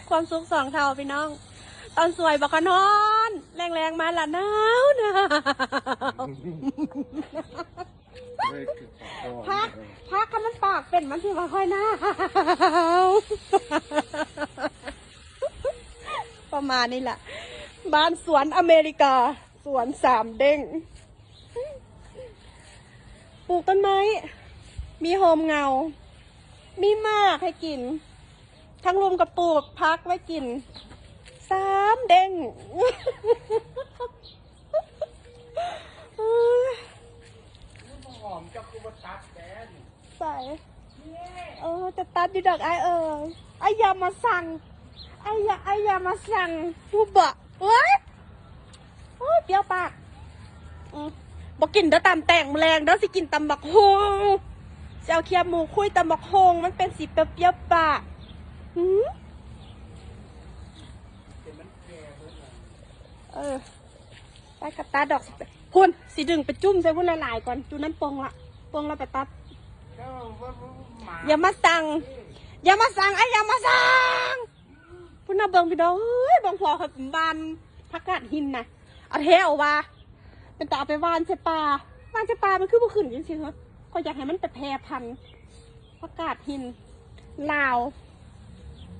ความสุขสองเท่าพี่น้องตอนสวยบอกกันนอนแรงๆมาละหนาวพักกันมันปากเป็นมันที่มาค่อยหนาวประมาณนี้แหละบ้านสวนอเมริกาสวนสามเด้งปลูกต้นไม้มีโฮมเงามีมากให้กินทั้งรวมกับปลูกพักไว้กินสามเด้งหอมจะคูบตัดแดนใส่จะตัดดีดอกไอ้ยามาสั่งไอ้ยามาสั่งผู้บะเฮ้ยเปรี้ยวปากบอกกินเด้อตำแต่งแรงเด้อสิกินตำบักฮงจะเอาเคียบหมูคุยตำบักฮงมันเป็นสีเปรี้ยวปากไปกับตาดอกพุ่นสีดึงไปจุ่มใส่พุ่นหลายๆก่อนจุ่มนั้นปงละไปตัดอย่ามาสั่งไอ้อย่ามาสั่งพุ่นน่ะเบิ่งพี่น้องเฮ้ยบางพอเขาบานผักกาดหินน่ะเอาเทเอาว่าเป็นตาเอาไปวานใส่ปลามันคือบ่ขึ้นจริงๆเหรอก็อยากให้มันแต่แพร่พันธุ์ผักกาดหินลาว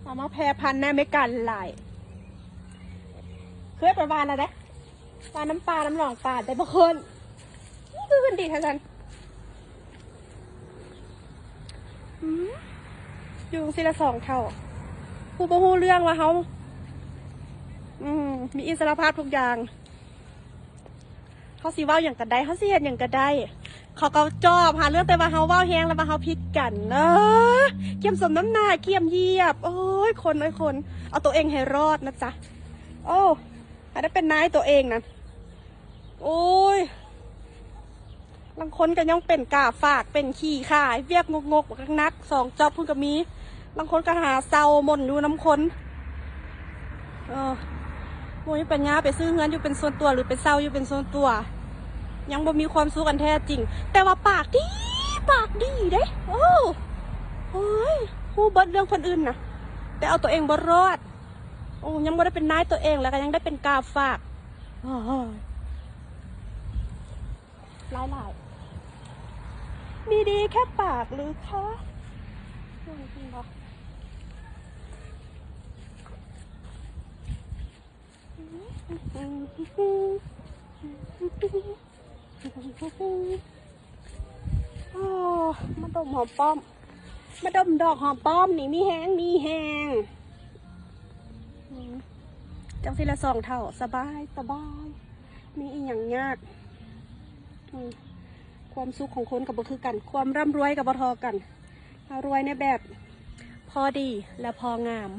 เอามาแพร่พันธุ์แน่ไม่กันหลายเคยไปวานแล้วเด้ปลาน้ำปลาน้ำหนองปลาแต่บางคนนี่คือคนดีทั้งนั้นอยู่สิละ2 เท่าผู้บ่ฮู้เรื่องว่าเขามีอิสรภาพทุกอย่างเขาสิเว้าอย่างกระไดเขาสิเห็นอย่างกระไดเขาก็จอบหาเรื่องแต่ว่าเขาเว้าแห้งแล้วว่าเขาพิดกันเกี่ยมสมน้ำหน้าเกี่ยมเยียบโอ้ยคนเอาตัวเองให้รอดนะจ๊ะโอ้ให้ได้เป็นนายตัวเองนะโอ้ยบางคนก็ยังเป็นกาฝากเป็นขี่ข่ายเวียกงกนัก2 จอบพุ่นก็มีบางคนก็หาเซาหม่นอยู่น้ำคนโอ้ยปัญญาไปซื้อเงินอยู่เป็นส่วนตัวหรือเป็นเซาอยู่เป็นส่วนตัวยังบ่มีความสู้กันแท้จริงแต่ว่าปากดีเด้โอ้ยผู้เบิดเรื่องคนอื่นนะแต่เอาตัวเองบ่รอดโอ้ยังบ่ได้เป็นนายตัวเองแล้วก็ยังได้เป็นกาฝากหลายมีดีแค่ปากหรือคะจริงปะมาดมหอมป้อมมาดมดอกหอมป้อมนี่มีแห้งจังสิละ2 เท่าสบายมีอีหยังยากความสุขของคนกับบ่คือกันความร่ำรวยกับบ่ทอกันรวยในแบบพอดีและพองาม